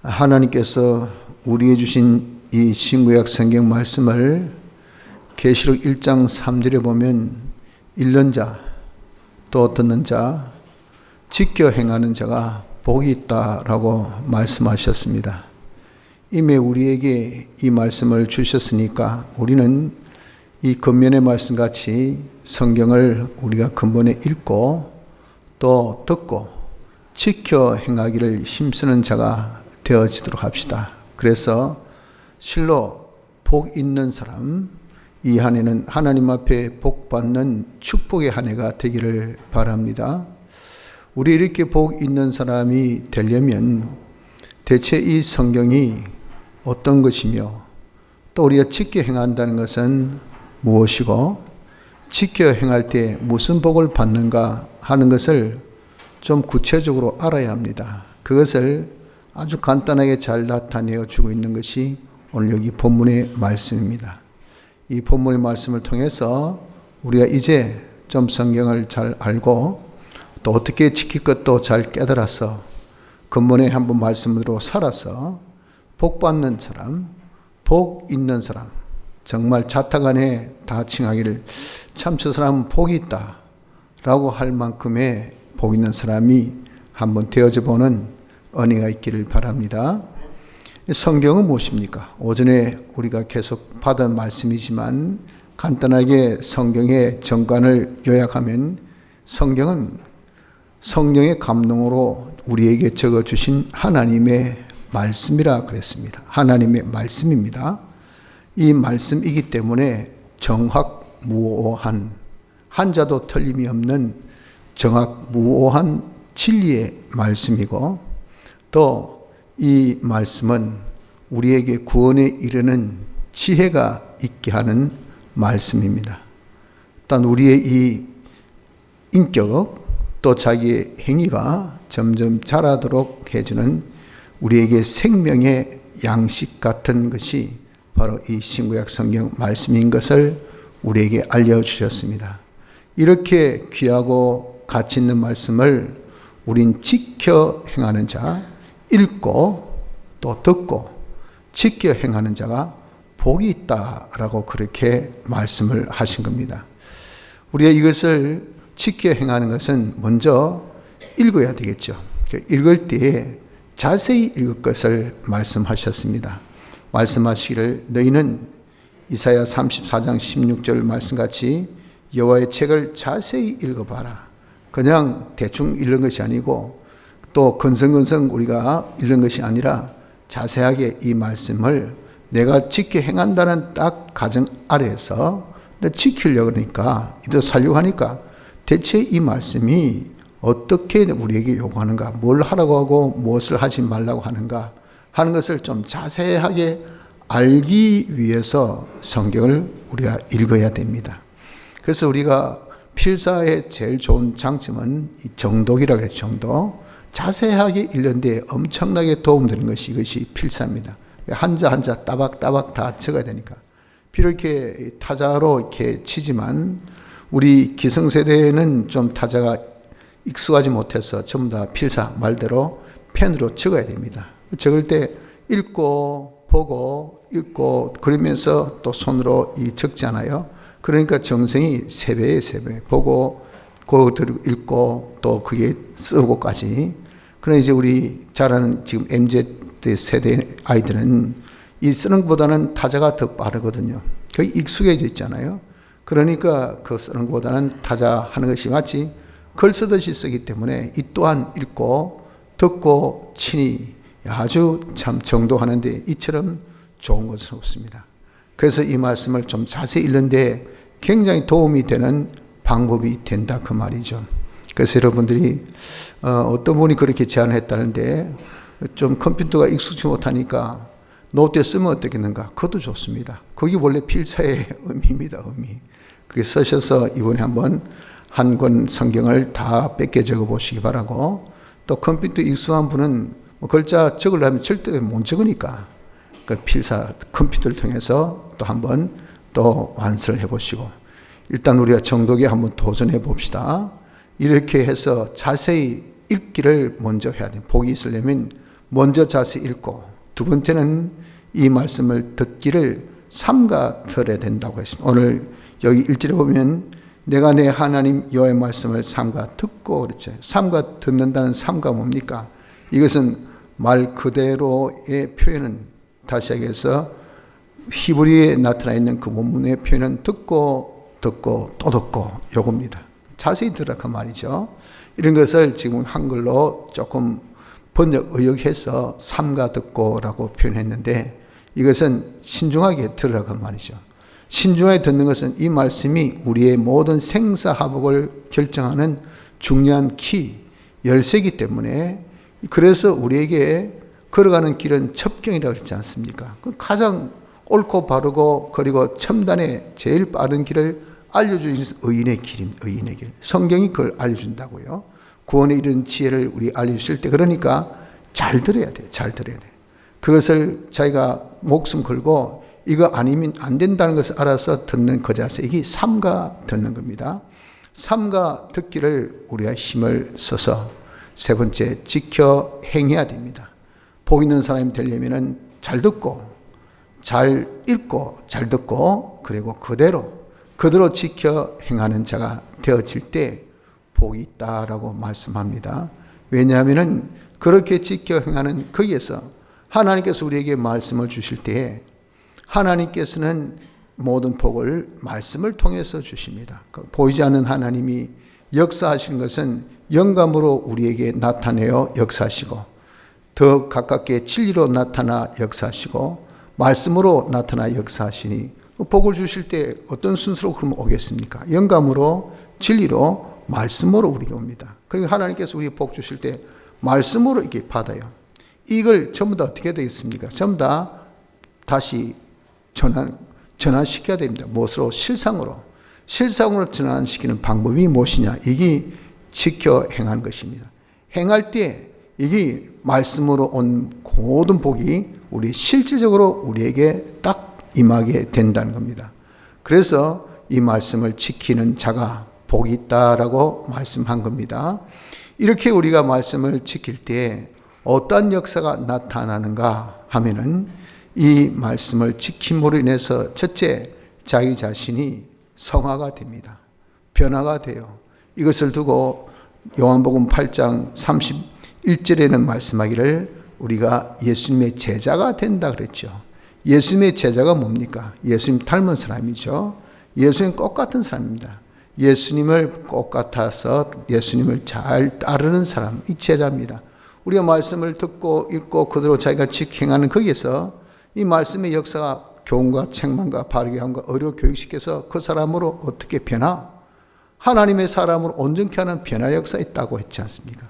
하나님께서 우리에게 주신 이 신구약 성경 말씀을 계시록 1장 3절에 보면 읽는 자, 또 듣는 자, 지켜 행하는 자가 복이 있다라고 말씀하셨습니다. 이미 우리에게 이 말씀을 주셨으니까 우리는 이 겉면의 말씀같이 성경을 우리가 근본에 읽고 또 듣고 지켜 행하기를 힘쓰는 자가 되어지도록 합시다. 그래서 실로 복 있는 사람, 이 한 해는 하나님 앞에 복 받는 축복의 한 해가 되기를 바랍니다. 우리 이렇게 복 있는 사람이 되려면 대체 이 성경이 어떤 것이며 또 우리가 지켜 행한다는 것은 무엇이고 지켜 행할 때 무슨 복을 받는가 하는 것을 좀 구체적으로 알아야 합니다. 그것을 아주 간단하게 잘 나타내어 주고 있는 것이 오늘 여기 본문의 말씀입니다. 이 본문의 말씀을 통해서 우리가 이제 좀 성경을 잘 알고 또 어떻게 지킬 것도 잘 깨달아서 근본의 한번 말씀으로 살아서 복 받는 사람, 복 있는 사람, 정말 자타간에 다 칭하기를 참 저 사람은 복이 있다 라고 할 만큼의 복 있는 사람이 한번 되어져 보는 은혜가 있기를 바랍니다. 성경은 무엇입니까? 오전에 우리가 계속 받은 말씀이지만 간단하게 성경의 정관을 요약하면 성경은 성령의 감동으로 우리에게 적어주신 하나님의 말씀이라 그랬습니다. 하나님의 말씀입니다. 이 말씀이기 때문에 정확무오한, 한자도 틀림이 없는 정확무오한 진리의 말씀이고 또 이 말씀은 우리에게 구원에 이르는 지혜가 있게 하는 말씀입니다. 일단 우리의 이 인격 또 자기의 행위가 점점 자라도록 해주는 우리에게 생명의 양식 같은 것이 바로 이 신구약 성경 말씀인 것을 우리에게 알려주셨습니다. 이렇게 귀하고 가치 있는 말씀을 우린 지켜 행하는 자, 읽고 또 듣고 지켜 행하는 자가 복이 있다라고 그렇게 말씀을 하신 겁니다. 우리가 이것을 지켜 행하는 것은 먼저 읽어야 되겠죠. 읽을 때에 자세히 읽을 것을 말씀하셨습니다. 말씀하시기를 너희는 이사야 34장 16절 말씀같이 여호와의 책을 자세히 읽어봐라. 그냥 대충 읽는 것이 아니고 또 건성건성 우리가 읽는 것이 아니라 자세하게 이 말씀을 내가 지켜 행한다는 딱 가정 아래에서 지키려고 하니까 이도 살려고 하니까 대체 이 말씀이 어떻게 우리에게 요구하는가, 뭘 하라고 하고 무엇을 하지 말라고 하는가 하는 것을 좀 자세하게 알기 위해서 성경을 우리가 읽어야 됩니다. 그래서 우리가 필사의 제일 좋은 장점은 이 정독이라고 해요. 정독. 자세하게 읽는데 엄청나게 도움되는 것이 이것이 필사입니다. 한자 한자 따박따박 다 적어야 되니까. 비록 이렇게 타자로 이렇게 치지만 우리 기성세대는 좀 타자가 익숙하지 못해서 전부 다 필사 말대로 펜으로 적어야 됩니다. 적을 때 읽고 보고 읽고 그러면서 또 손으로 적잖아요. 그러니까 정성이 3배에 3배 보고 그것들을 읽고 또 그게 쓰고까지. 그러나 이제 우리 자라는 지금 MZ 세대 아이들은 이 쓰는 것보다는 타자가 더 빠르거든요. 거의 익숙해져 있잖아요. 그러니까 그 쓰는 것보다는 타자 하는 것이 마치 글 쓰듯이 쓰기 때문에 이 또한 읽고 듣고 친히 아주 참 정독하는데 이처럼 좋은 것은 없습니다. 그래서 이 말씀을 좀 자세히 읽는데 굉장히 도움이 되는 방법이 된다 그 말이죠. 그래서 여러분들이 어떤 분이 그렇게 제안을 했다는데 좀 컴퓨터가 익숙치 못하니까 노트에 쓰면 어떻겠는가? 그것도 좋습니다. 그게 원래 필사의 의미입니다. 의미. 그게 쓰셔서 이번에 한번 한 권 성경을 다 뺏겨 적어 보시기 바라고, 또 컴퓨터 익숙한 분은 뭐 글자 적으려면 절대 못 적으니까 그 필사 컴퓨터를 통해서 또 한번 또 완성을 해보시고, 일단 우리가 정독에 한번 도전해 봅시다. 이렇게 해서 자세히 읽기를 먼저 해야 돼요. 복이 있으려면 먼저 자세히 읽고, 두 번째는 이 말씀을 듣기를 삼가 들어야 된다고 했습니다. 오늘 여기 1절에 보면 내가 내 하나님 여호와의 말씀을 삼가 듣고 그랬죠. 삼가 듣는다는 삼가 뭡니까? 이것은 말 그대로의 표현은, 다시 얘기해서 히브리에 나타나 있는 그 원문의 표현은 듣고 또 듣고 요겁니다. 자세히 들으라 그 말이죠. 이런 것을 지금 한글로 조금 번역 의역해서 삼가 듣고라고 표현했는데, 이것은 신중하게 들으라 그 말이죠. 신중하게 듣는 것은 이 말씀이 우리의 모든 생사화복을 결정하는 중요한 키, 열쇠이기 때문에, 그래서 우리에게 걸어가는 길은 첩경이라고 그랬지 않습니까? 가장 옳고 바르고 그리고 첨단의 제일 빠른 길을 알려주신 의인의 길입니다. 의인의 길. 성경이 그걸 알려준다고요. 구원에 이른 지혜를 우리 알려주실 때, 그러니까 잘 들어야 돼요. 잘 들어야 돼요. 그것을 자기가 목숨 걸고 이거 아니면 안 된다는 것을 알아서 듣는 그 자세, 이게 삼가 듣는 겁니다. 삼가 듣기를 우리가 힘을 써서 세 번째, 지켜 행해야 됩니다. 복 있는 사람이 되려면 잘 듣고 잘 읽고 잘 듣고 그리고 그대로 지켜 행하는 자가 되어질 때 복이 있다라고 말씀합니다. 왜냐하면 그렇게 지켜 행하는 거기에서 하나님께서 우리에게 말씀을 주실 때에 하나님께서는 모든 복을 말씀을 통해서 주십니다. 보이지 않는 하나님이 역사하시는 것은 영감으로 우리에게 나타내어 역사하시고, 더 가깝게 진리로 나타나 역사하시고, 말씀으로 나타나 역사하시니, 복을 주실 때 어떤 순서로 그러면 오겠습니까? 영감으로, 진리로, 말씀으로 우리가 옵니다. 그러니까 하나님께서 우리 복 주실 때 말씀으로 이렇게 받아요. 이걸 전부 다 어떻게 되겠습니까? 전부 다 다시 전환시켜야 됩니다. 무엇으로? 실상으로 전환시키는 방법이 무엇이냐? 이게 지켜 행하는 것입니다. 행할 때 이게 말씀으로 온 모든 복이 우리 실질적으로 우리에게 딱 임하게 된다는 겁니다. 그래서 이 말씀을 지키는 자가 복이 있다라고 말씀한 겁니다. 이렇게 우리가 말씀을 지킬 때 어떠한 역사가 나타나는가 하면은, 이 말씀을 지킴으로 인해서 첫째, 자기 자신이 성화가 됩니다. 변화가 돼요. 이것을 두고 요한복음 8장 31절에는 말씀하기를 우리가 예수님의 제자가 된다 그랬죠. 예수님의 제자가 뭡니까? 예수님 닮은 사람이죠. 예수님 꽃 같은 사람입니다. 예수님을 꽃 같아서 예수님을 잘 따르는 사람, 이 제자입니다. 우리가 말씀을 듣고 읽고 그대로 자기가 직행하는 거기에서 이 말씀의 역사가 교훈과 책망과 바르게 함과 의료 교육시켜서 그 사람으로 어떻게 변화? 하나님의 사람으로 온전케 하는 변화 역사 있다고 했지 않습니까?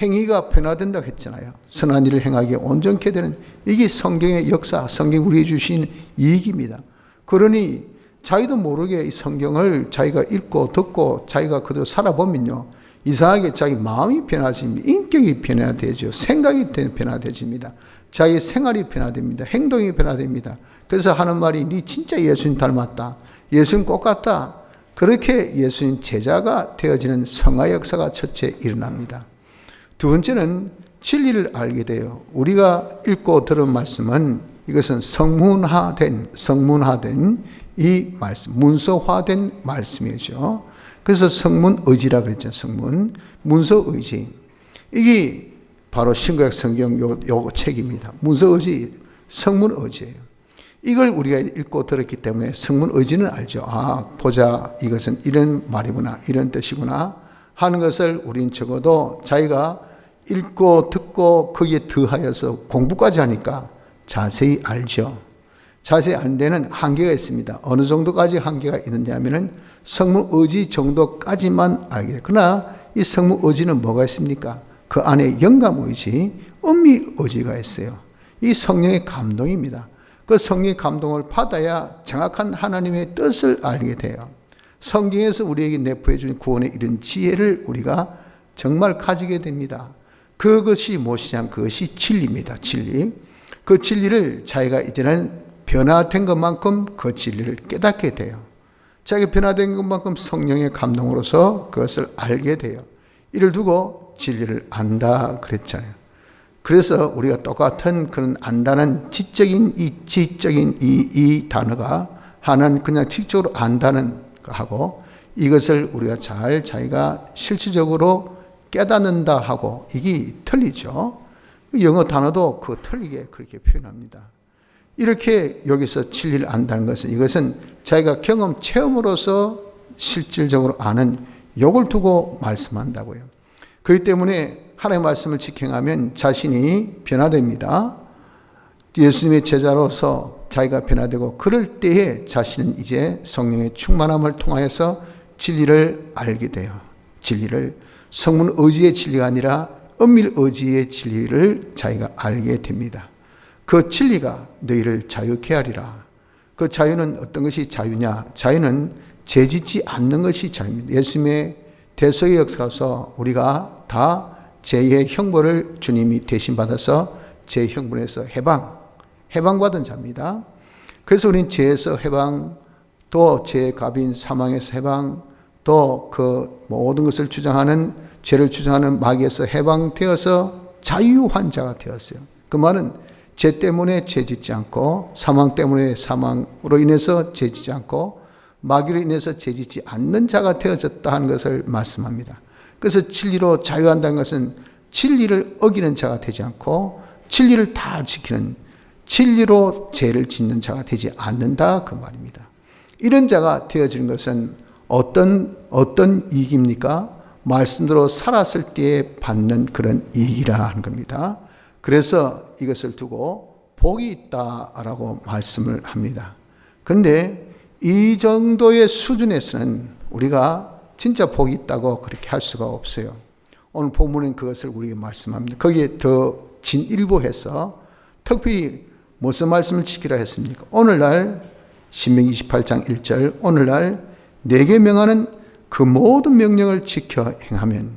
행위가 변화된다고 했잖아요. 선한 일을 행하기에 온전케 되는, 이게 성경의 역사, 성경 우리에게 주신 이익입니다. 그러니 자기도 모르게 이 성경을 자기가 읽고 듣고 자기가 그대로 살아보면요, 이상하게 자기 마음이 변화집니다. 인격이 변화되죠. 생각이 변화되집니다. 자기 생활이 변화됩니다. 행동이 변화됩니다. 그래서 하는 말이 네 진짜 예수님 닮았다. 예수님 꼭 같다. 그렇게 예수님 제자가 되어지는 성화 역사가 첫째 일어납니다. 두 번째는 진리를 알게 돼요. 우리가 읽고 들은 말씀은 이것은 성문화된 이 말씀, 문서화된 말씀이죠. 그래서 성문의지라 그랬죠. 성문, 문서의지. 이게 바로 신구약 성경 요 책입니다. 문서의지, 성문의지예요. 이걸 우리가 읽고 들었기 때문에 성문의지는 알죠. 아, 보자, 이것은 이런 말이구나, 이런 뜻이구나 하는 것을 우린 적어도 자기가 읽고 듣고 거기에 더하여서 공부까지 하니까 자세히 알죠. 자세히 아는 데는 한계가 있습니다. 어느 정도까지 한계가 있느냐 하면은 성문의지 정도까지만 알게 돼요. 그러나 이 성문의지는 뭐가 있습니까? 그 안에 영감의지, 음미의지가 있어요. 이 성령의 감동입니다. 그 성령의 감동을 받아야 정확한 하나님의 뜻을 알게 돼요. 성경에서 우리에게 내포해 준 구원에 이른 지혜를 우리가 정말 가지게 됩니다. 그것이 무엇이냐? 그것이 진리입니다. 진리. 그 진리를 자기가 이제는 변화된 것만큼 그 진리를 깨닫게 돼요. 자기가 변화된 것만큼 성령의 감동으로서 그것을 알게 돼요. 이를 두고 진리를 안다 그랬잖아요. 그래서 우리가 똑같은 그런 안다는 지적인 이 단어가 하나는 그냥 지적으로 안다는 하고 이것을 우리가 잘 자기가 실질적으로 깨닫는다 하고 이게 틀리죠. 영어 단어도 그 틀리게 그렇게 표현합니다. 이렇게 여기서 진리를 안다는 것은 이것은 자기가 경험 체험으로서 실질적으로 아는 요걸 두고 말씀한다고요. 그렇기 때문에 하나님의 말씀을 직행하면 자신이 변화됩니다. 예수님의 제자로서 자기가 변화되고 그럴 때에 자신은 이제 성령의 충만함을 통하여서 진리를 알게 돼요. 진리를 성문 의지의 진리가 아니라 은밀 의지의 진리를 자기가 알게 됩니다. 그 진리가 너희를 자유케 하리라. 그 자유는 어떤 것이 자유냐? 자유는 죄짓지 않는 것이 자유입니다. 예수님의 대속의 역사로서 우리가 다 죄의 형벌을 주님이 대신 받아서 죄의 형벌에서 해방받은 자입니다. 그래서 우리는 죄에서 해방, 또 죄의 갑인 사망에서 해방, 또 그 모든 것을 주장하는 죄를 주장하는 마귀에서 해방되어서 자유한 자가 되었어요. 그 말은 죄 때문에 죄 짓지 않고 사망 때문에 사망으로 인해서 죄 짓지 않고 마귀로 인해서 죄 짓지 않는 자가 되어졌다 하는 것을 말씀합니다. 그래서 진리로 자유한다는 것은 진리를 어기는 자가 되지 않고 진리를 다 지키는 진리로 죄를 짓는 자가 되지 않는다 그 말입니다. 이런 자가 되어지는 것은 어떤 이익입니까? 말씀대로 살았을 때 받는 그런 이익이라 하는 겁니다. 그래서 이것을 두고 복이 있다라고 말씀을 합니다. 그런데 이 정도의 수준에서는 우리가 진짜 복이 있다고 그렇게 할 수가 없어요. 오늘 본문은 그것을 우리에게 말씀합니다. 거기에 더 진일보해서 특별히 무슨 말씀을 지키라 했습니까? 오늘날 신명기 28장 1절 오늘날 내게 명하는 그 모든 명령을 지켜 행하면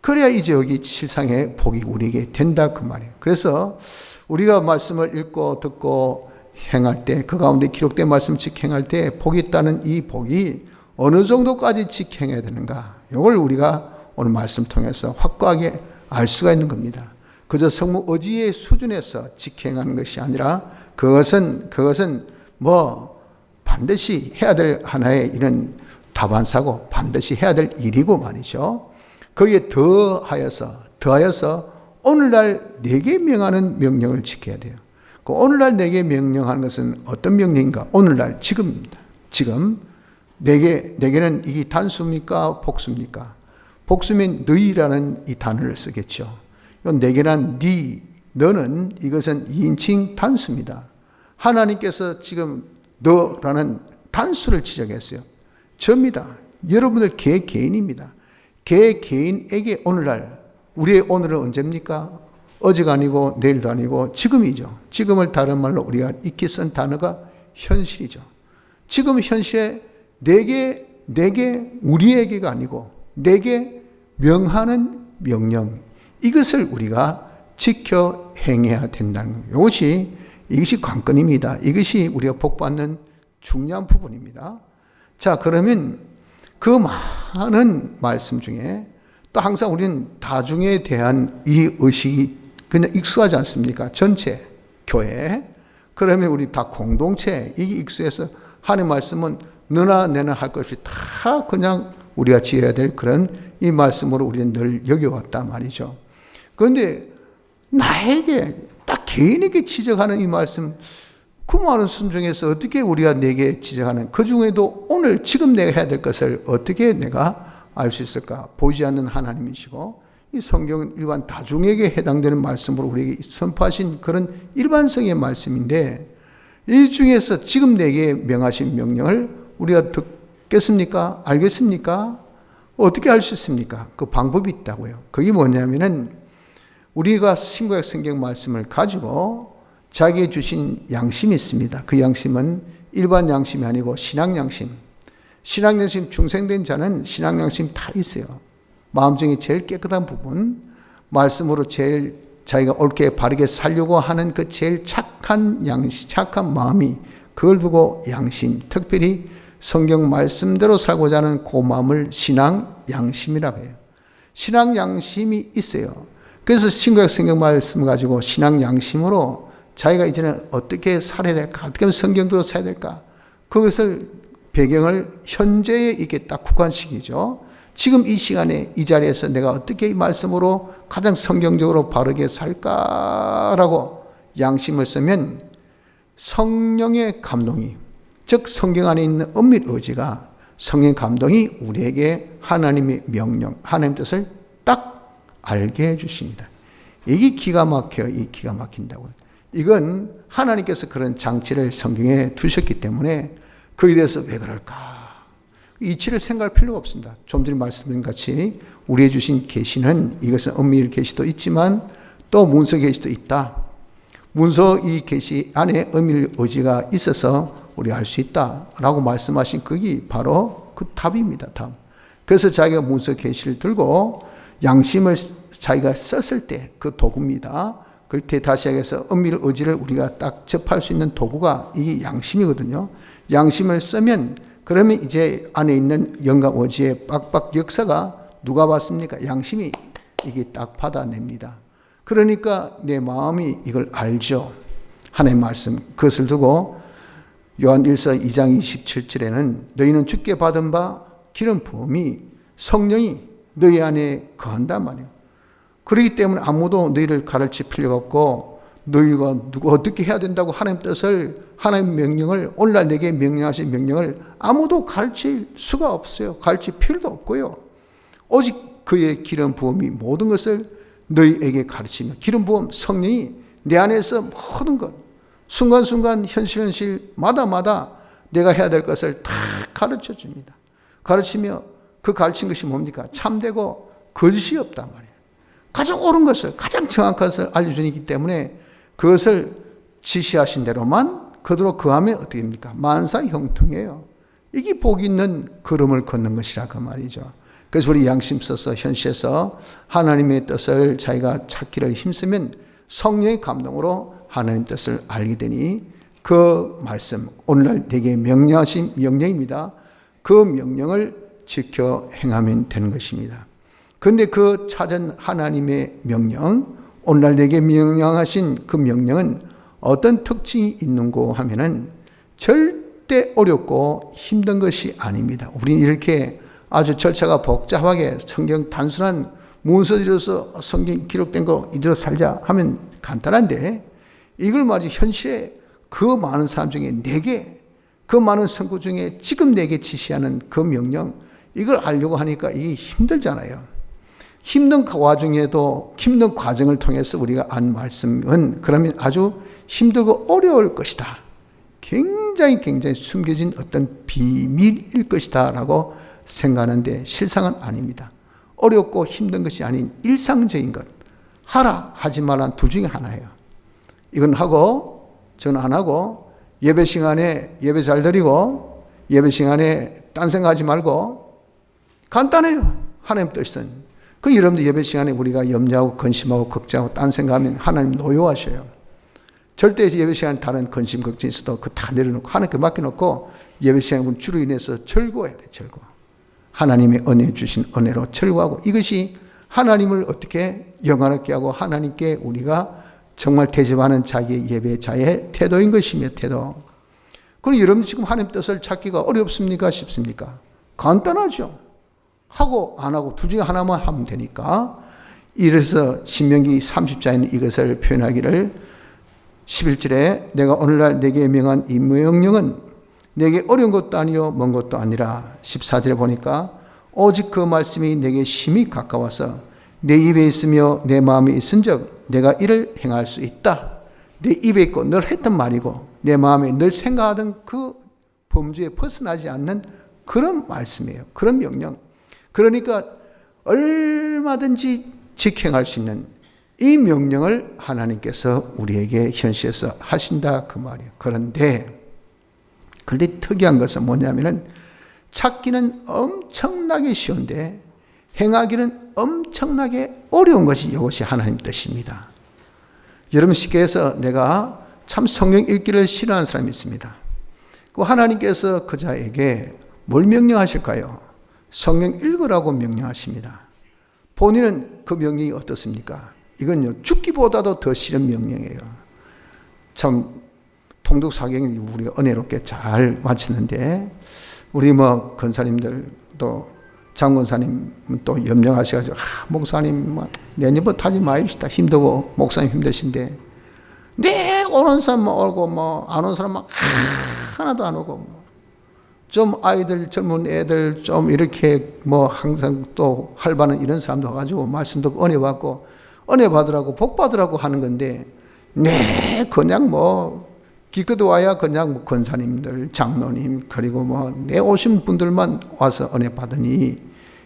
그래야 이제 여기 실상의 복이 우리에게 된다 그 말이에요. 그래서 우리가 말씀을 읽고 듣고 행할 때 그 가운데 기록된 말씀 직행할 때 복이 있다는 이 복이 어느 정도까지 직행해야 되는가 이걸 우리가 오늘 말씀 통해서 확고하게 알 수가 있는 겁니다. 그저 성무 의지의 수준에서 직행하는 것이 아니라 그것은 뭐 반드시 해야 될 하나의 이런 다반사고 반드시 해야 될 일이고 말이죠. 거기에 더하여서 오늘날 내게 명하는 명령을 지켜야 돼요. 그 오늘날 내게 명령하는 것은 어떤 명령인가? 오늘날 지금입니다. 지금 내게는 이게 단수입니까? 복수입니까? 복수면 너희라는 이 단어를 쓰겠죠. 내게란 네, 너는 이것은 2인칭 단수입니다. 하나님께서 지금 너라는 단수를 지적했어요. 저입니다. 여러분들 개개인입니다. 개개인에게 오늘날 우리의 오늘은 언제입니까? 어제가 아니고 내일도 아니고 지금이죠. 지금을 다른 말로 우리가 익히 쓴 단어가 현실이죠. 지금 현실에 내게 우리에게가 아니고 내게 명하는 명령 이것을 우리가 지켜 행해야 된다는 거예요. 이것이 관건입니다. 이것이 우리가 복받는 중요한 부분입니다. 자, 그러면 그 많은 말씀 중에 또 항상 우리는 다중에 대한 이 의식이 그냥 익숙하지 않습니까? 전체 교회 그러면 우리 다 공동체 이게 익숙해서 하나님의 말씀은 너나 내나 할 것이 다 그냥 우리가 지어야 될 그런 이 말씀으로 우리는 늘 여겨왔단 말이죠. 그런데 나에게 딱 개인에게 지적하는 이 말씀 그 많은 순종에서 어떻게 우리가 내게 지적하는 그 중에도 오늘 지금 내가 해야 될 것을 어떻게 내가 알 수 있을까? 보이지 않는 하나님이시고 이 성경은 일반 다중에게 해당되는 말씀으로 우리에게 선포하신 그런 일반성의 말씀인데 이 중에서 지금 내게 명하신 명령을 우리가 듣겠습니까? 알겠습니까? 어떻게 알 수 있습니까? 그 방법이 있다고요. 그게 뭐냐면은 우리가 신구약 성경 말씀을 가지고 자기의 주신 양심이 있습니다. 그 양심은 일반 양심이 아니고 신앙 양심. 신앙 양심 중생된 자는 신앙 양심 다 있어요. 마음 중에 제일 깨끗한 부분, 말씀으로 제일 자기가 옳게 바르게 살려고 하는 그 제일 착한 양심, 착한 마음이 그걸 두고 양심, 특별히 성경 말씀대로 살고자 하는 그 마음을 신앙 양심이라고 해요. 신앙 양심이 있어요. 그래서 신구약 성경 말씀을 가지고 신앙 양심으로 자기가 이제는 어떻게 살아야 될까, 어떻게 하면 성경대로 살아야 될까, 그것을 배경을 현재에 이게 딱 국한시키죠. 지금 이 시간에 이 자리에서 내가 어떻게 이 말씀으로 가장 성경적으로 바르게 살까라고 양심을 쓰면 성령의 감동이, 즉 성경 안에 있는 엄밀 의지가, 성령의 감동이 우리에게 하나님의 명령, 하나님의 뜻을 딱 알게 해주십니다. 이게 기가 막혀요. 이 기가 막힌다고요. 이건 하나님께서 그런 장치를 성경에 두셨기 때문에 거기에 대해서 왜 그럴까? 이치를 생각할 필요가 없습니다. 좀 전에 말씀드린 같이 우리에게 주신 계시는, 이것은 엄밀 계시도 있지만 또 문서 계시도 있다. 문서 이 계시 안에 엄밀 의지가 있어서 우리가 알 수 있다라고 말씀하신 그게 바로 그 답입니다. 답. 그래서 자기가 문서 계시를 들고 양심을 자기가 썼을 때 그 도구입니다. 그럴 때 다시 하겠어 엄밀 의지를 우리가 딱 접할 수 있는 도구가 이게 양심이거든요. 양심을 쓰면 그러면 이제 안에 있는 영감 의지의 빡빡 역사가 누가 받습니까? 양심이 이게 딱 받아냅니다. 그러니까 내 마음이 이걸 알죠. 하나님의 말씀. 그것을 두고 요한 1서 2장 27절에는 너희는 주께 받은 바 기름 부음이 성령이 너희 안에 거한단 말이에요. 그렇기 때문에 아무도 너희를 가르칠 필요가 없고 너희가 누가 어떻게 해야 된다고 하나님 뜻을, 하나님 명령을, 오늘날 내게 명령하신 명령을 아무도 가르칠 수가 없어요. 가르칠 필요도 없고요. 오직 그의 기름 부음이 모든 것을 너희에게 가르치며, 기름 부음 성령이 내 안에서 모든 것, 순간순간 현실마다 내가 해야 될 것을 다 가르쳐 줍니다. 가르치며 그 가르친 것이 뭡니까? 참되고 거짓이 없단 말이에요. 가장 옳은 것을, 가장 정확한 것을 알려주기 때문에 그것을 지시하신 대로만 그대로 거하면 어떻게 됩니까? 만사 형통해요. 이게 복 있는 걸음을 걷는 것이라 그 말이죠. 그래서 우리 양심 써서 현시에서 하나님의 뜻을 자기가 찾기를 힘쓰면 성령의 감동으로 하나님 뜻을 알게 되니 그 말씀, 오늘날 내게 명령하신 명령입니다. 그 명령을 지켜 행하면 되는 것입니다. 그런데 그 찾은 하나님의 명령, 오늘날 내게 명령하신 그 명령은 어떤 특징이 있는고 하면은 절대 어렵고 힘든 것이 아닙니다. 우리는 이렇게 아주 절차가 복잡하게 성경 단순한 문서들여서 성경 기록된 거 이대로 살자 하면 간단한데, 이걸 말이죠. 현실에 그 많은 사람 중에 내게, 그 많은 성구 중에 지금 내게 지시하는 그 명령, 이걸 알려고 하니까 이게 힘들잖아요. 힘든 와중에도 힘든 과정을 통해서 우리가 안 말씀은 그러면 아주 힘들고 어려울 것이다. 굉장히 숨겨진 어떤 비밀일 것이다 라고 생각하는데 실상은 아닙니다. 어렵고 힘든 것이 아닌 일상적인 것. 하라 하지 말라 둘 중에 하나예요. 이건 하고 저는 안 하고, 예배 시간에 예배 잘 드리고 예배 시간에 딴 생각하지 말고, 간단해요. 하나님 뜻은. 그 여러분들 예배 시간에 우리가 염려하고 근심하고 걱정하고 딴 생각하면 하나님 노여하셔요. 절대 예배 시간에 다른 근심 걱정이 있어도 그 다 내려놓고 하나님께 맡겨놓고 예배 시간에 주로 인해서 즐거워야 돼. 즐거워. 하나님의 은혜 주신 은혜로 즐거워하고, 이것이 하나님을 어떻게 영화롭게 하고 하나님께 우리가 정말 대접하는 자기의 예배자의 태도인 것이며, 태도. 그럼 여러분 지금 하나님 뜻을 찾기가 어렵습니까? 쉽습니까? 간단하죠. 하고 안 하고 둘 중에 하나만 하면 되니까. 이래서 신명기 30장에는 이것을 표현하기를 11절에 내가 오늘날 내게 명한 이 명령은 내게 어려운 것도 아니요 먼 것도 아니라, 14절에 보니까 오직 그 말씀이 내게 심히 가까워서 내 입에 있으며 내 마음에 있은즉 내가 이를 행할 수 있다. 내 입에 있고 늘 했던 말이고 내 마음에 늘 생각하던 그 범주에 벗어나지 않는 그런 말씀이에요. 그런 명령. 그러니까 얼마든지 직행할 수 있는 이 명령을 하나님께서 우리에게 현시에서 하신다 그 말이에요. 그런데 특이한 것은 뭐냐면은 찾기는 엄청나게 쉬운데 행하기는 엄청나게 어려운 것이 이것이 하나님 뜻입니다. 여러분 쉽게 해서 내가 참 성경 읽기를 싫어하는 사람이 있습니다. 그 하나님께서 그 자에게 뭘 명령하실까요? 성경 읽으라고 명령하십니다. 본인은 그 명령이 어떻습니까? 이건요, 죽기보다도 더 싫은 명령이에요. 참 통독 사경이 우리가 은혜롭게 잘 마쳤는데, 우리 뭐 권사님들 또 장권사님 또 염려하셔가지고, 목사님 내년부터 하지 마십시다. 힘들고 목사님 힘드신데, 네 오는 사람 오고 뭐 안 오는 사람 하나도 안 오고, 뭐 좀 아이들 젊은 애들 좀 이렇게 뭐 항상 또 활발한 이런 사람도 와가지고 말씀 듣고 은혜 받고 은혜 받으라고 복 받으라고 하는 건데, 네 그냥 뭐 기껏 와야 그냥 뭐 권사님들 장로님 그리고 뭐 내 오신 분들만 와서 은혜 받으니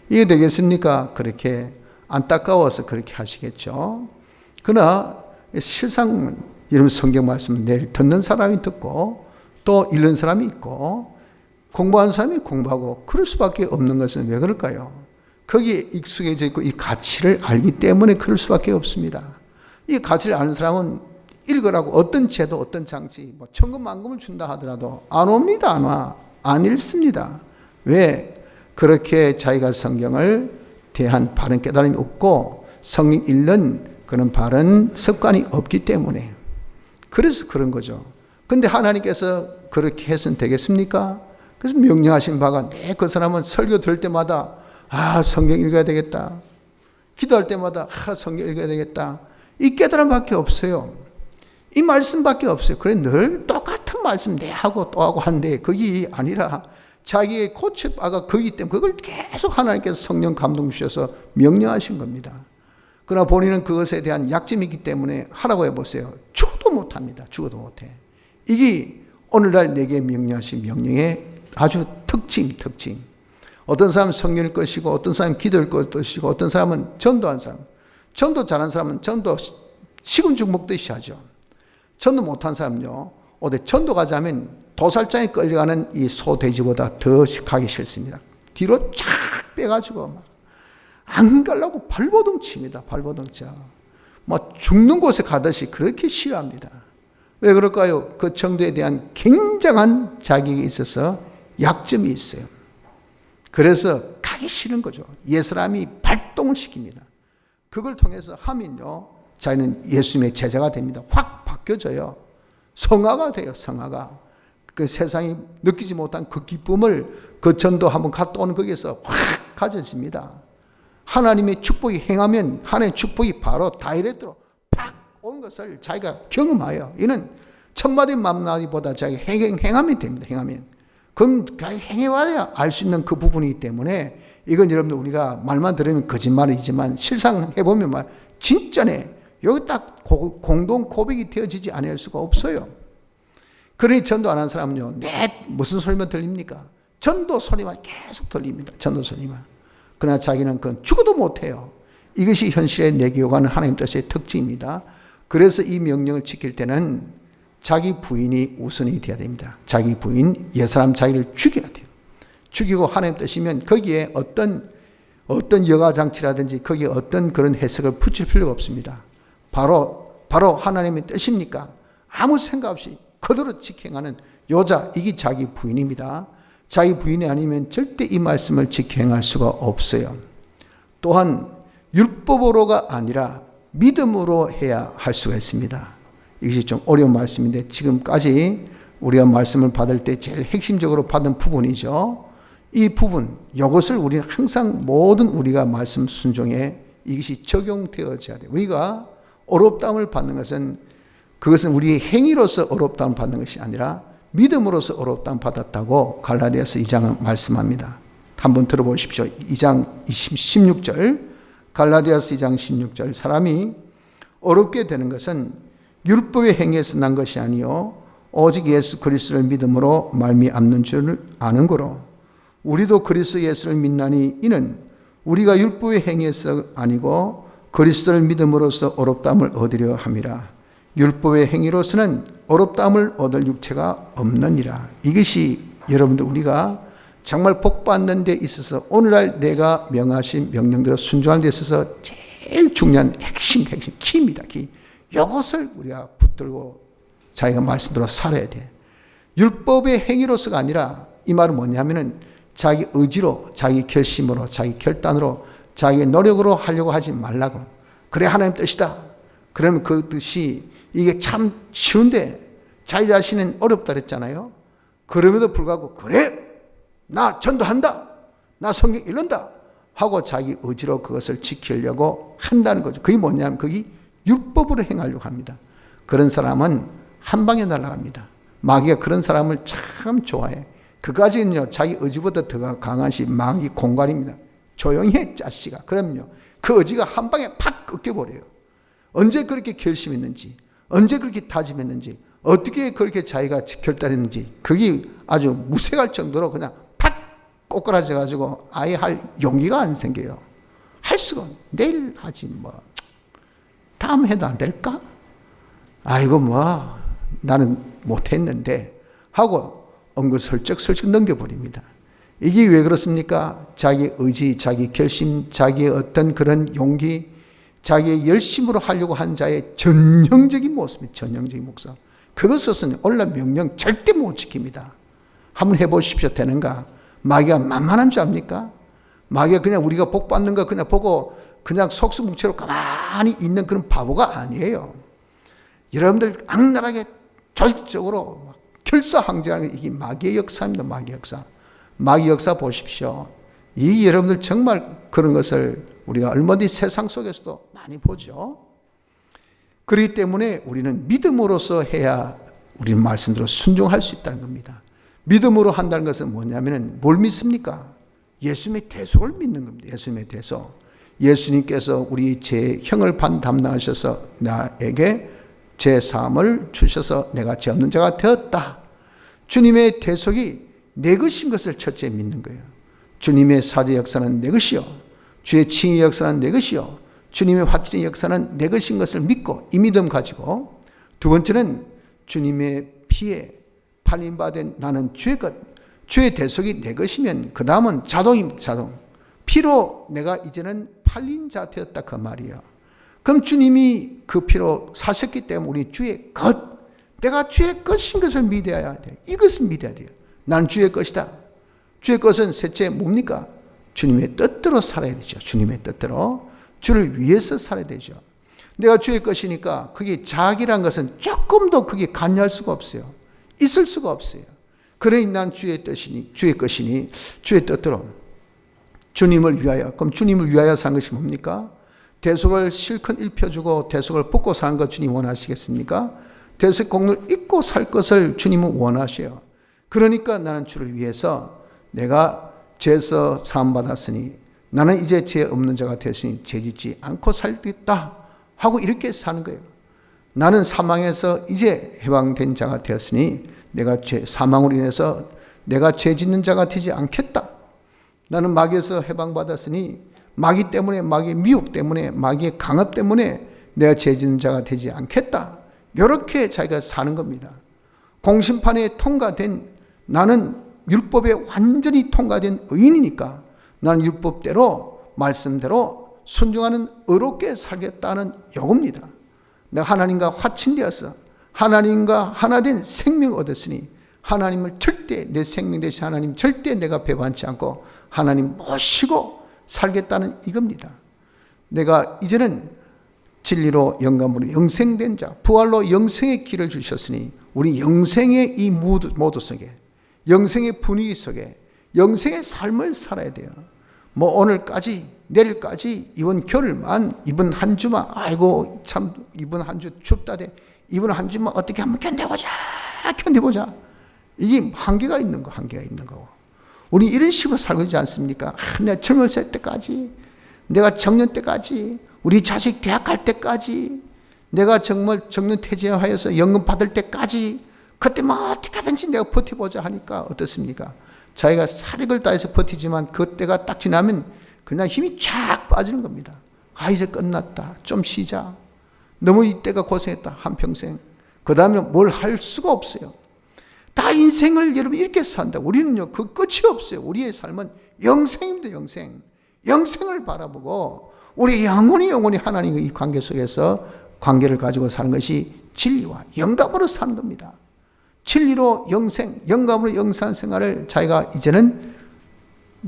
이게 되겠습니까? 그렇게 안타까워서 그렇게 하시겠죠. 그러나 실상 이런 성경 말씀을 내일 듣는 사람이 듣고 또 읽는 사람이 있고 공부하는 사람이 공부하고 그럴 수밖에 없는 것은 왜 그럴까요? 거기에 익숙해져 있고 이 가치를 알기 때문에 그럴 수밖에 없습니다. 이 가치를 아는 사람은 읽으라고 어떤 제도 어떤 장치 뭐 천금만금을 준다 하더라도 안 옵니다. 안 와. 안 읽습니다. 왜? 그렇게 자기가 성경을 대한 바른 깨달음이 없고 성경 읽는 그런 바른 습관이 없기 때문에, 그래서 그런 거죠. 근데 하나님께서 그렇게 해서는 되겠습니까? 그래서 명령하신 바가, 그 사람은 설교 들을 때마다 성경 읽어야 되겠다. 기도할 때마다 성경 읽어야 되겠다. 이 깨달음밖에 없어요. 이 말씀밖에 없어요. 그래 늘 똑같은 말씀 하고 또 하고 한데, 그게 아니라 자기의 고칠 바가 거기 때문에 그걸 계속 하나님께서 성령 감동 주셔서 명령하신 겁니다. 그러나 본인은 그것에 대한 약점이 있기 때문에 하라고 해보세요. 죽어도 못합니다. 죽어도 못해. 이게 오늘날 내게 명령하신 명령의 아주 특징. 어떤 사람은 성경일 것이고 어떤 사람은 기도일 것이고 어떤 사람은 전도한 사람. 전도 잘한 사람은 전도 식은 죽 먹듯이 하죠. 전도 못한 사람은요, 어디 전도 가자면 도살장에 끌려가는 이 소돼지보다 더 가기 싫습니다. 뒤로 쫙 빼가지고 안 가려고 발버둥 칩니다. 발버둥 쳐. 뭐 죽는 곳에 가듯이 그렇게 싫어합니다. 왜 그럴까요? 그 정도에 대한 굉장한 자격이 있어서 약점이 있어요. 그래서 가기 싫은 거죠. 옛사람이 발동을 시킵니다. 그걸 통해서 하면요, 자기는 예수님의 제자가 됩니다. 확 바뀌어져요. 성화가 돼요. 성화가. 그 세상이 느끼지 못한 그 기쁨을 그 전도 한번 갔다 오는 거기에서 확 가져집니다. 하나님의 축복이 행하면 하나님의 축복이 바로 다이렉트로 팍 온 것을 자기가 경험하여, 이는 첫마디 만마디보다 자기가 행하면 됩니다. 행하면. 그럼 행해봐야 알 수 있는 그 부분이기 때문에, 이건 여러분들 우리가 말만 들으면 거짓말이지만 실상 해보면 진짜네. 여기 딱 공동 고백이 되어지지 않을 수가 없어요. 그러니 전도 안 하는 사람은요, 무슨 소리만 들립니까? 전도 소리만 계속 들립니다. 전도 소리만. 그러나 자기는 그건 죽어도 못해요. 이것이 현실에 내게 요구하는 하나님 뜻의 특징입니다. 그래서 이 명령을 지킬 때는 자기 부인이 우선이 되어야 됩니다. 자기 부인, 옛사람 자기를 죽여야 돼요. 죽이고 하나님 뜻이면 거기에 어떤 여가장치라든지 거기에 어떤 그런 해석을 붙일 필요가 없습니다. 바로 하나님의 뜻이니까 아무 생각 없이 그대로 직행하는 여자, 이게 자기 부인입니다. 자기 부인이 아니면 절대 이 말씀을 직행할 수가 없어요. 또한 율법으로가 아니라 믿음으로 해야 할 수가 있습니다. 이것이 좀 어려운 말씀인데 지금까지 우리가 말씀을 받을 때 제일 핵심적으로 받은 부분이죠. 이 부분, 이것을 우리는 항상 모든 우리가 말씀 순종에 이것이 적용되어져야 돼요. 우리가 어렵다함을 받는 것은 그것은 우리의 행위로서 어렵다함을 받는 것이 아니라 믿음으로서 어렵다함을 받았다고 갈라디아서 2장은 말씀합니다. 한번 들어보십시오. 2장 16절, 갈라디아서 2장 16절. 사람이 어렵게 되는 것은 율법의 행위에서 난 것이 아니요 오직 예수 그리스도를 믿음으로 말미암는 줄을 아는 거로 우리도 그리스도 예수를 믿나니 이는 우리가 율법의 행위에서 아니고 그리스도를 믿음으로써 어렵다함을 얻으려 함이라. 율법의 행위로서는 어렵다함을 얻을 육체가 없느니라. 이것이 여러분들 우리가 정말 복받는 데 있어서 오늘날 내가 명하신 명령대로 순종하는 데 있어서 제일 중요한 핵심 키입니다. 키. 이것을 우리가 붙들고 자기가 말씀대로 살아야 돼. 율법의 행위로서가 아니라 이 말은 뭐냐면은 자기 의지로, 자기 결심으로, 자기 결단으로, 자기 노력으로 하려고 하지 말라고. 그래 하나님 뜻이다. 그러면 그 뜻이 이게 참 쉬운데 자기 자신은 어렵다 그랬잖아요. 그럼에도 불구하고 그래 나 전도한다. 나 성경 읽는다. 하고 자기 의지로 그것을 지키려고 한다는 거죠. 그게 뭐냐면 그게 율법으로 행하려고 합니다. 그런 사람은 한 방에 날아갑니다. 마귀가 그런 사람을 참 좋아해. 그까지는요 자기 의지보다 더 강한 시 마귀 공갈입니다. 조용히 해 자식아. 그럼요 그 의지가 한 방에 팍 꺾여버려요. 언제 그렇게 결심했는지, 언제 그렇게 다짐했는지, 어떻게 그렇게 자기가 결단했는지 그게 아주 무색할 정도로 그냥 팍 꼬꾸라져 가지고 아예 할 용기가 안 생겨요. 할 수가 내일 하지 뭐 다음 해도 안 될까? 아이고 뭐 나는 못했는데 하고 은근슬쩍 넘겨버립니다. 이게 왜 그렇습니까? 자기 의지, 자기 결심, 자기의 어떤 그런 용기, 자기의 열심으로 하려고 한 자의 전형적인 모습입니다. 전형적인 목사. 그것은 올라 명령 절대 못 지킵니다. 한번 해보십시오. 되는가? 마귀가 만만한 줄 압니까? 마귀가 그냥 우리가 복 받는 거 그냥 보고 그냥 속수무책으로 가만히 있는 그런 바보가 아니에요. 여러분들 악랄하게 조직적으로 결사항전하는 게 이게 마귀의 역사입니다. 마귀의 역사. 마귀 역사 보십시오. 이 여러분들 정말 그런 것을 우리가 얼마든지 세상 속에서도 많이 보죠. 그렇기 때문에 우리는 믿음으로서 해야 우리는 말씀대로 순종할 수 있다는 겁니다. 믿음으로 한다는 것은 뭐냐면 뭘 믿습니까? 예수님의 대속을 믿는 겁니다. 예수님의 대속. 예수님께서 우리 제 형을 담당하셔서 나에게 제 사함을 주셔서 내가 죄 없는 자가 되었다. 주님의 대속이 내 것인 것을 첫째 믿는 거예요. 주님의 사죄 역사는 내 것이요. 주의 칭의 역사는 내 것이요. 주님의 화친의 역사는 내 것인 것을 믿고 이 믿음 가지고 두 번째는 주님의 피에 팔림받은 나는 주의 것. 주의 대속이 내 것이면 그 다음은 자동입니다. 자동. 피로 내가 이제는 팔린 자 되었다 그 말이에요. 그럼 주님이 그 피로 사셨기 때문에 우리 주의 것. 내가 주의 것인 것을 믿어야 돼. 이것을 믿어야 돼요. 난 주의 것이다. 주의 것은 셋째 뭡니까? 주님의 뜻대로 살아야 되죠. 주님의 뜻대로. 주를 위해서 살아야 되죠. 내가 주의 것이니까 그게 자기란 것은 조금도 그게 관여할 수가 없어요. 있을 수가 없어요. 그러니 난 주의 뜻이니, 주의 것이니, 주의 뜻대로 주님을 위하여. 그럼 주님을 위하여 사는 것이 뭡니까? 대속을 실컷 입혀주고 대속을 벗고 사는 것 주님 원하시겠습니까? 대속 공을 입고 살 것을 주님은 원하셔요. 그러니까 나는 주를 위해서 내가 죄에서 사함받았으니 나는 이제 죄 없는 자가 되었으니 죄짓지 않고 살겠다 하고 이렇게 사는 거예요. 나는 사망에서 이제 해방된 자가 되었으니 내가 사망으로 인해서 내가 죄 짓는 자가 되지 않겠다. 나는 마귀에서 해방받았으니 마귀 때문에, 마귀의 미혹 때문에, 마귀의 강압 때문에 내가 죄 짓는 자가 되지 않겠다. 이렇게 자기가 사는 겁니다. 공심판에 통과된 나는 율법에 완전히 통과된 의인이니까 나는 율법대로 말씀대로 순종하는 의롭게 살겠다는 요구입니다. 내가 하나님과 화친되어서 하나님과 하나된 생명을 얻었으니 하나님을 절대 내 생명 되신 하나님 절대 내가 배반치 않고 하나님 모시고 살겠다는 이겁니다. 내가 이제는 진리로 영감으로 영생된 자 부활로 영생의 길을 주셨으니 우리 영생의 이 모드 속에 영생의 분위기 속에 영생의 삶을 살아야 돼요. 뭐 오늘까지 내일까지 이번 겨울만 이번 한 주만 아이고 참 이번 한 주 춥다대 이번 한 주만 어떻게 한번 견뎌보자. 이게 한계가 있는 거고 우리 이런 식으로 살고 있지 않습니까? 내가 젊었을 때까지 내가 정년 때까지 우리 자식 대학 갈 때까지 내가 정말 정년 퇴직하여서 연금 받을 때까지 그때 뭐 어떻게 하든지 내가 버텨보자 하니까 어떻습니까? 자기가 사력을 다해서 버티지만 그때가 딱 지나면 그냥 힘이 쫙 빠지는 겁니다. 아 이제 끝났다. 좀 쉬자. 너무 이때가 고생했다. 한평생. 그 다음에 뭘 할 수가 없어요. 다 인생을 여러분 이렇게 산다. 우리는요 그 끝이 없어요. 우리의 삶은 영생입니다. 영생. 영생을 바라보고 우리 영원히 하나님의 이 관계 속에서 관계를 가지고 사는 것이 진리와 영감으로 사는 겁니다. 진리로 영생, 영감으로 영생하는 생활을 자기가 이제는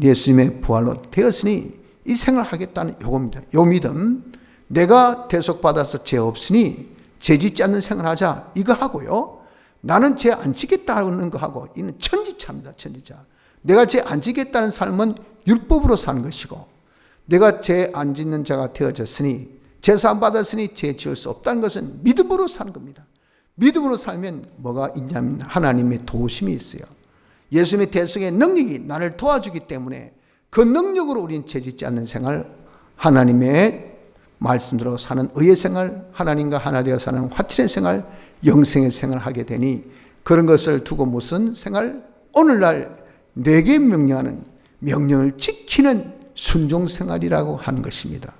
예수님의 부활로 되었으니 이 생활을 하겠다는 요겁니다. 요 믿음. 내가 대속받아서 죄 없으니 죄 짓지 않는 생활하자 이거 하고요. 나는 죄 안 지겠다는 거 하고 이는 천지차입니다. 천지차. 내가 죄 안 지겠다는 삶은 율법으로 사는 것이고 내가 죄 안 짓는 자가 되어졌으니 제사함 받았으니 죄 지을 수 없다는 것은 믿음으로 사는 겁니다. 믿음으로 살면 뭐가 있냐면 하나님의 도우심이 있어요. 예수님의 대속의 능력이 나를 도와주기 때문에 그 능력으로 우리는 죄 짓지 않는 생활, 하나님의 말씀대로 사는 의의 생활, 하나님과 하나 되어 사는 화친의 생활, 영생의 생활을 하게 되니 그런 것을 두고 무슨 생활? 오늘날 내게 명령하는 명령을 지키는 순종 생활이라고 하는 것입니다.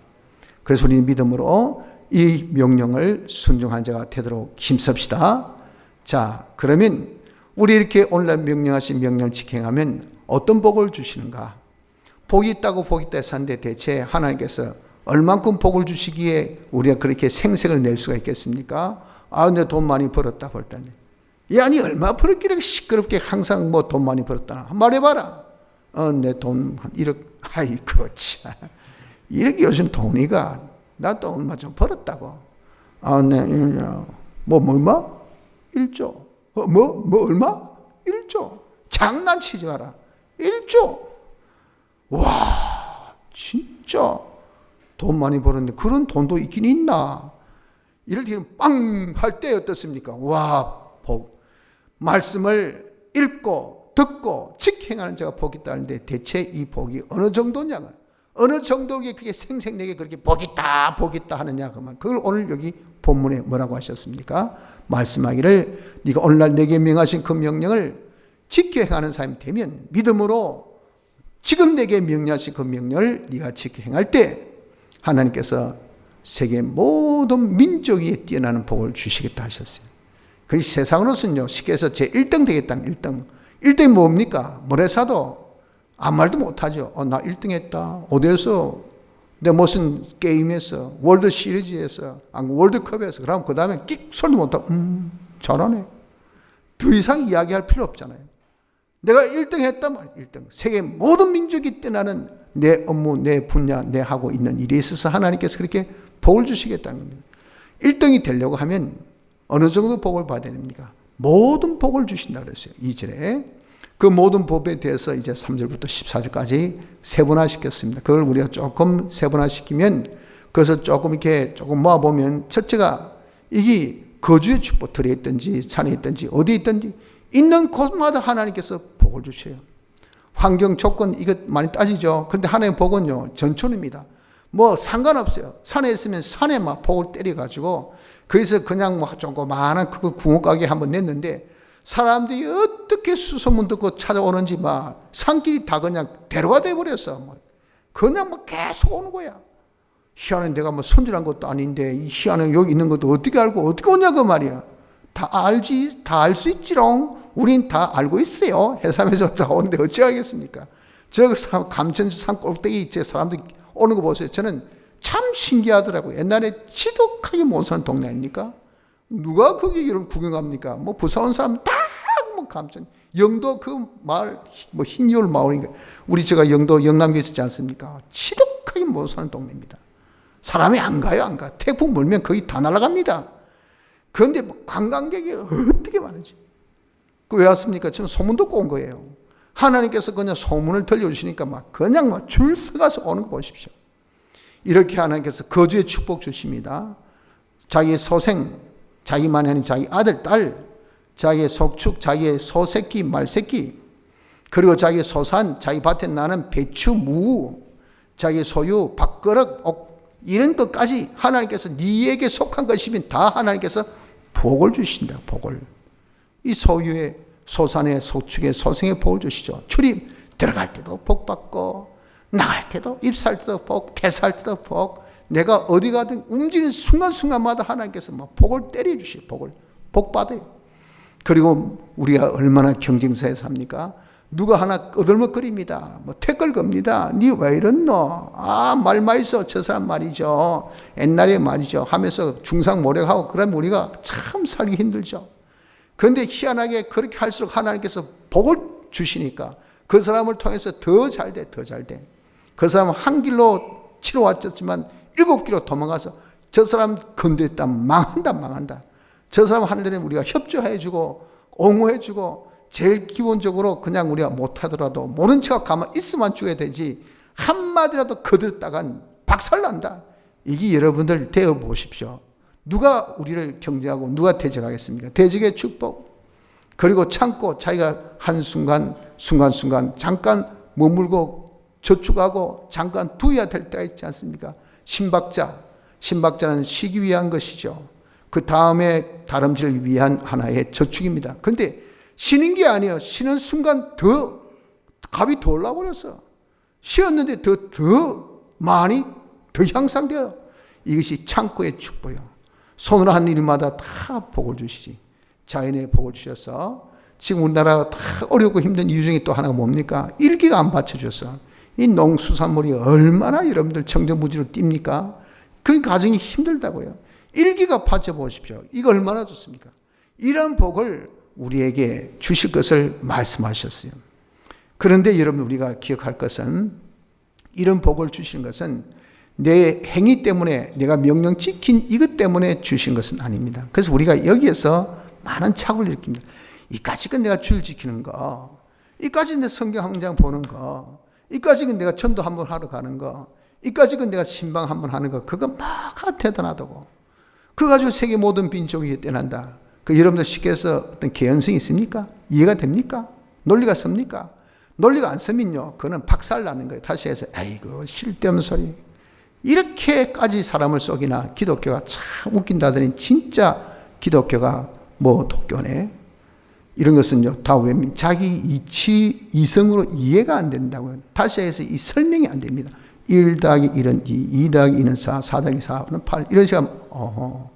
그래서 우리는 믿음으로 이 명령을 순종한 자가 되도록 힘씁시다. 자, 그러면 우리 이렇게 오늘날 명령하신 명령을 지켜가면 어떤 복을 주시는가? 복이 있다고 복이 있다 했는데 대체 하나님께서 얼만큼 복을 주시기에 우리가 그렇게 생색을 낼 수가 있겠습니까? 아, 근데 돈 많이 벌었다 벌다네. 야, 아니 얼마 벌었길래 시끄럽게 항상 뭐 돈 많이 벌었다. 말해봐라. 내 돈 한 1억. 아이고 참. 1억이 요즘 돈이가. 나도 얼마 좀 벌었다고. 아, 네, 뭐 얼마? 1조. 뭐 얼마? 1조. 장난치지 마라. 1조. 와, 진짜 돈 많이 벌었는데 그런 돈도 있긴 있나? 이럴 때는 빵 할 때 어떻습니까? 와, 복. 말씀을 읽고 듣고 직행하는 자가 복이 있다는데 대체 이 복이 어느 정도냐가? 어느 정도에 그게 생생내게 그렇게 복이 있다 하느냐 그만. 그걸 오늘 여기 본문에 뭐라고 하셨습니까? 말씀하기를 네가 오늘날 내게 명하신 그 명령을 지켜 행하는 사람이 되면 믿음으로 지금 내게 명령하신 그 명령을 네가 지켜 행할 때 하나님께서 세계 모든 민족이 뛰어나는 복을 주시겠다 하셨어요. 그래서 세상으로서는요, 쉽게 해서 제 1등 되겠다는 1등. 1등이 뭡니까? 모래사도 아무 말도 못하죠. 나 1등 했다. 어디에서? 내가 무슨 게임에서, 월드 시리즈에서, 월드컵에서. 그럼 그 다음에 끽 소리도 못하고, 잘하네. 더 이상 이야기할 필요 없잖아요. 내가 1등 했단 말이에요. 1등. 세계 모든 민족이 뛰어나는 내 업무, 내 분야, 내 하고 있는 일에 있어서 하나님께서 그렇게 복을 주시겠다는 겁니다. 1등이 되려고 하면 어느 정도 복을 받아야 됩니까? 모든 복을 주신다 그랬어요. 2절에. 그 모든 복에 대해서 이제 3절부터 14절까지 세분화시켰습니다. 그걸 우리가 조금 세분화시키면 그것을 조금 이렇게 조금 모아보면 첫째가 이게 거주의 축복 들에 있든지 산에 있든지 어디에 있든지 있는 곳마다 하나님께서 복을 주셔요. 환경 조건 이것 많이 따지죠. 그런데 하나님의 복은요 전천입니다. 뭐 상관없어요. 산에 있으면 산에 막 복을 때려가지고 거기서 그냥 뭐 조그마한 그 궁궐가게 한번 냈는데 사람들이 어떻게 수소문 듣고 찾아오는지 막 산길이 다 그냥 대로가 돼버렸어. 그냥 뭐 계속 오는 거야. 희한해. 내가 뭐 손질한 것도 아닌데 이 희한해 여기 있는 것도 어떻게 알고 어떻게 오냐고 말이야. 다 알지, 다 알 수 있지롱. 우린 다 알고 있어요. 해삼에서 다 오는데 어찌하겠습니까? 저 감천지 산 꼭대기 제 사람들이 오는 거 보세요. 저는 참 신기하더라고요. 옛날에 지독하게 못 사는 동네 아닙니까? 누가 거기 이런 구경합니까? 뭐 부산 온 사람 다 뭐 감천, 영도 그 마을 뭐 흰여울 마을인가? 우리 제가 영도 영남교에 있었지 않습니까? 지독하게 못 사는 동네입니다. 사람이 안 가요, 안 가. 태풍 불면 거의 다 날아갑니다. 그런데 뭐 관광객이 어떻게 많은지. 그 왜 왔습니까? 저는 소문 듣고 온 거예요. 하나님께서 그냥 소문을 들려주시니까 막 그냥 막 줄 서가서 오는 거 보십시오. 이렇게 하나님께서 거주의 축복 주십니다. 자기의 소생, 자기만 하는 자기 아들, 딸, 자기의 속축, 자기의 소새끼, 말새끼, 그리고 자기의 소산, 자기 밭에 나는 배추, 무, 자기의 소유, 밥그릇, 옥, 이런 것까지 하나님께서 네에게 속한 것이면 다 하나님께서 복을 주신다. 복을. 이 소유의 소산의 소축의 소생의 복을 주시죠. 출입 들어갈 때도 복 받고 나갈 때도 입살 때도 복, 퇴살 때도 복. 내가 어디 가든 움직이는 순간순간마다 하나님께서 뭐 복을 때려주시요. 복을 복 받아요. 그리고 우리가 얼마나 경쟁사에 삽니까? 누가 하나 꺼들먹거립니다. 뭐 태클 겁니다. 니 왜 이랬노? 아, 말 많이 써. 저 사람 말이죠. 옛날에 말이죠. 하면서 중상모략하고 그러면 우리가 참 살기 힘들죠. 그런데 희한하게 그렇게 할수록 하나님께서 복을 주시니까 그 사람을 통해서 더 잘 돼, 더 잘 돼. 그 사람은 한 길로 치러왔지만 7길로 도망가서 저 사람 건드렸다 망한다. 저 사람 하는 데는 우리가 협조해주고 옹호해주고 제일 기본적으로 그냥 우리가 못하더라도 모른 척 가만 있으면 줘야 되지, 한마디라도 거들었다간 박살난다. 이게 여러분들 되어보십시오. 누가 우리를 경쟁하고 누가 대적하겠습니까? 대적의 축복. 그리고 참고 자기가 한순간 순간순간 잠깐 머물고 저축하고 잠깐 두어야 될 때가 있지 않습니까? 신박자는 쉬기 위한 것이죠. 그 다음에 다름질을 위한 하나의 저축입니다. 그런데 쉬는 게 아니에요. 쉬는 순간 더 값이 더 올라버렸어. 쉬었는데 더 많이 더 향상돼요. 이것이 창고의 축복이요. 손으로 한 일마다 다 복을 주시지. 자연의 복을 주셔서 지금 우리나라가 다 어렵고 힘든 이유 중에 또 하나가 뭡니까? 일기가 안 받쳐줘서. 이 농수산물이 얼마나 여러분들 청정부지로 뜁니까? 그 가정이 힘들다고요. 일기가 받쳐보십시오. 이거 얼마나 좋습니까? 이런 복을 우리에게 주실 것을 말씀하셨어요. 그런데 여러분, 우리가 기억할 것은, 이런 복을 주시는 것은 내 행위 때문에, 내가 명령 지킨 이것 때문에 주신 것은 아닙니다. 그래서 우리가 여기에서 많은 착오를 일으킵니다. 이까지건 내가 줄 지키는 거, 이까지건 내 성경 한 장 보는 거, 이까지건 내가 전도 한번 하러 가는 거, 이까지건 내가 신방 한번 하는 거, 그거 뭐가 대단하다고. 그거 가지고 세계 모든 민족이 떼난다. 그 여러분들 쉽게 해서 어떤 개연성이 있습니까? 이해가 됩니까? 논리가 섭니까? 논리가 안 서면요, 그거는 박살나는 거예요. 다시 해서 아이고 쓸데없는 소리. 이렇게까지 사람을 속이나 기독교가 참 웃긴다더니 진짜 기독교가 뭐 독교네. 이런 것은요, 다 왜 자기 이성으로 이해가 안 된다고요. 다시 해서 이 설명이 안 됩니다. 1 더하기 1은 2, 2 더하기 2는 4, 4 더하기 4는 8. 이런 식으로,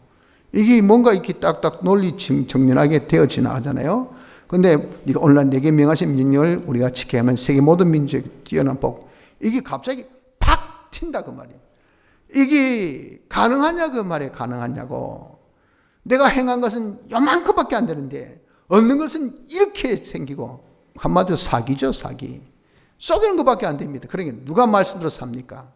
이게 뭔가 이렇게 딱딱 논리 정연하게 되어지나 하잖아요. 근데 네가 오늘날 내게 명하신 명령을 우리가 지켜야 하면 세계 모든 민족이 뛰어난 복. 이게 갑자기 팍 튄다 그 말이에요. 이게 가능하냐 그 말이에요. 가능하냐고. 내가 행한 것은 요만큼밖에 안 되는데 얻는 것은 이렇게 생기고, 한마디로 사기죠, 사기. 속이는 것밖에 안 됩니다. 그러니까 누가 말씀대로 삽니까?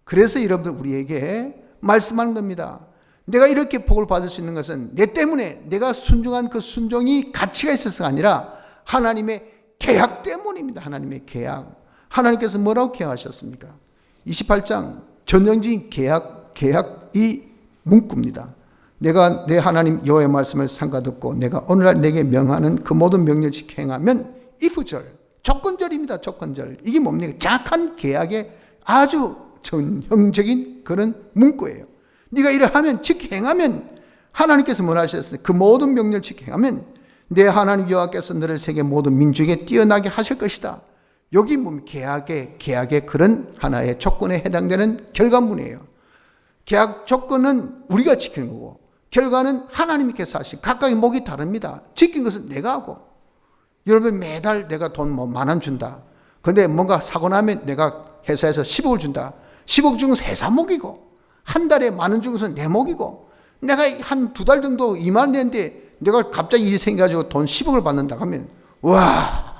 그래서 여러분들 우리에게 말씀하는 겁니다. 내가 이렇게 복을 받을 수 있는 것은 내 때문에, 내가 순종한 그 순종이 가치가 있어서가 아니라 하나님의 계약 때문입니다. 하나님의 계약. 하나님께서 뭐라고 계약하셨습니까? 28장 전형적인 계약이 문구입니다. 내가 내 하나님 여호와의 말씀을 삼가 듣고 내가 오늘날 내게 명하는 그 모든 명령을 지켜 행하면, if절, 조건절입니다. 조건절. 이게 뭡니까? 정확한 계약의 아주 전형적인 그런 문구예요. 네가 이를 하면, 지켜 행하면, 하나님께서 뭐라 하셨어요? 그 모든 명령을 지켜 행하면 내 하나님 여호와께서 너를 세계 모든 민족에 뛰어나게 하실 것이다. 여기 뭡니까? 계약의 그런 하나의 조건에 해당되는 결과문이에요. 계약 조건은 우리가 지키는 거고, 결과는 하나님께서 하신, 각각의 목이 다릅니다. 지킨 것은 내가 하고, 여러분 매달 내가 돈 뭐 10,000원 준다. 근데 뭔가 사고 나면 내가 회사에서 10억을 준다. 10억 중에서 회사 목이고, 한 달에 10,000원 중에서 내 목이고, 내가 한 2달 정도 20,000원 냈는데 내가 갑자기 일이 생겨가지고 돈 10억을 받는다 하면, 와,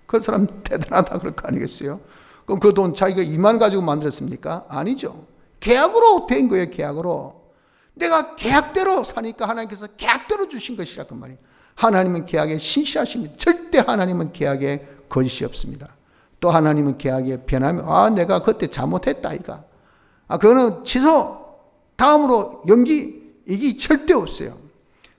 그 사람 대단하다 그럴 거 아니겠어요? 그럼 그 돈 자기가 20,000원 가지고 만들었습니까? 아니죠. 계약으로 된 거예요. 계약으로. 내가 계약대로 사니까 하나님께서 계약대로 주신 것이라 그 말이에요. 하나님은 계약에 신실하십니다. 절대 하나님은 계약에 거짓이 없습니다. 또 하나님은 계약에 변하면, 내가 그때 잘못했다 이가. 그거는 취소, 다음으로 연기, 이게 절대 없어요.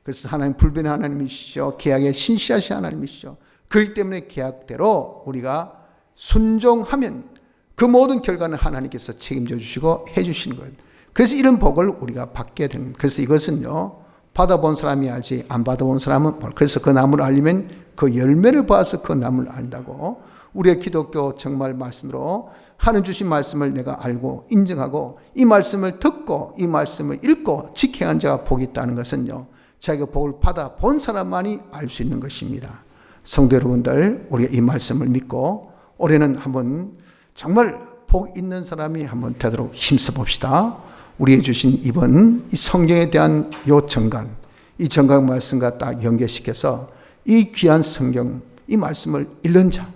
그래서 하나님 불변의 하나님이시죠. 계약에 신실하신 하나님이시죠. 그렇기 때문에 계약대로 우리가 순종하면 그 모든 결과는 하나님께서 책임져 주시고 해 주시는 거예요. 그래서 이런 복을 우리가 받게 되는 거예요. 그래서 이것은요, 받아본 사람이 알지 안 받아본 사람은 몰라. 그래서 그 나무를 알리면 그 열매를 봐서 그 나무를 안다고. 우리의 기독교 정말 말씀으로 하나님 주신 말씀을 내가 알고 인정하고 이 말씀을 듣고 이 말씀을 읽고 지켜야 한 자가 복이 있다는 것은요, 자기가 복을 받아본 사람만이 알 수 있는 것입니다. 성도 여러분들, 우리가 이 말씀을 믿고 올해는 한번 정말 복 있는 사람이 한번 되도록 힘써 봅시다. 우리에게 주신 이번 이 성경에 대한 요 정강, 이 정강 말씀과 딱 연계시켜서 이 귀한 성경, 이 말씀을 읽는 자,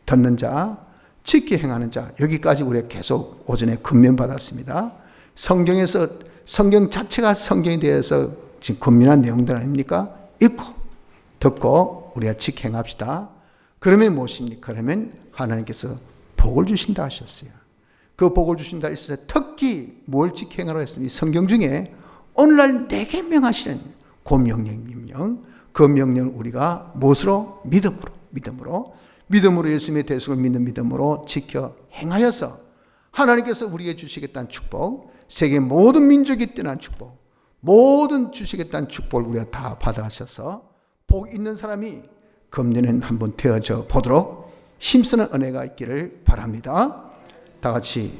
듣는 자, 지켜 행하는 자, 여기까지 우리가 계속 오전에 근면받았습니다. 성경에서 성경 자체가 성경에 대해서 지금 권면한 내용들 아닙니까? 읽고 듣고 우리가 직행합시다. 그러면 무엇입니까? 그러면 하나님께서 복을 주신다 하셨어요. 그 복을 주신다 했을 때 특히 뭘 직행하라고 했습니까? 성경 중에 오늘날 내게 명하시는 그 명령이면 그 명령을 우리가 무엇으로? 믿음으로 예수님의 대속을 믿는 믿음으로 지켜 행하여서 하나님께서 우리에게 주시겠다는 축복, 세계 모든 민족이 떠난 축복, 모든 주시겠다는 축복을 우리가 다 받아가셔서 복 있는 사람이 금년엔 한번 되어져 보도록 힘쓰는 은혜가 있기를 바랍니다. 다 같이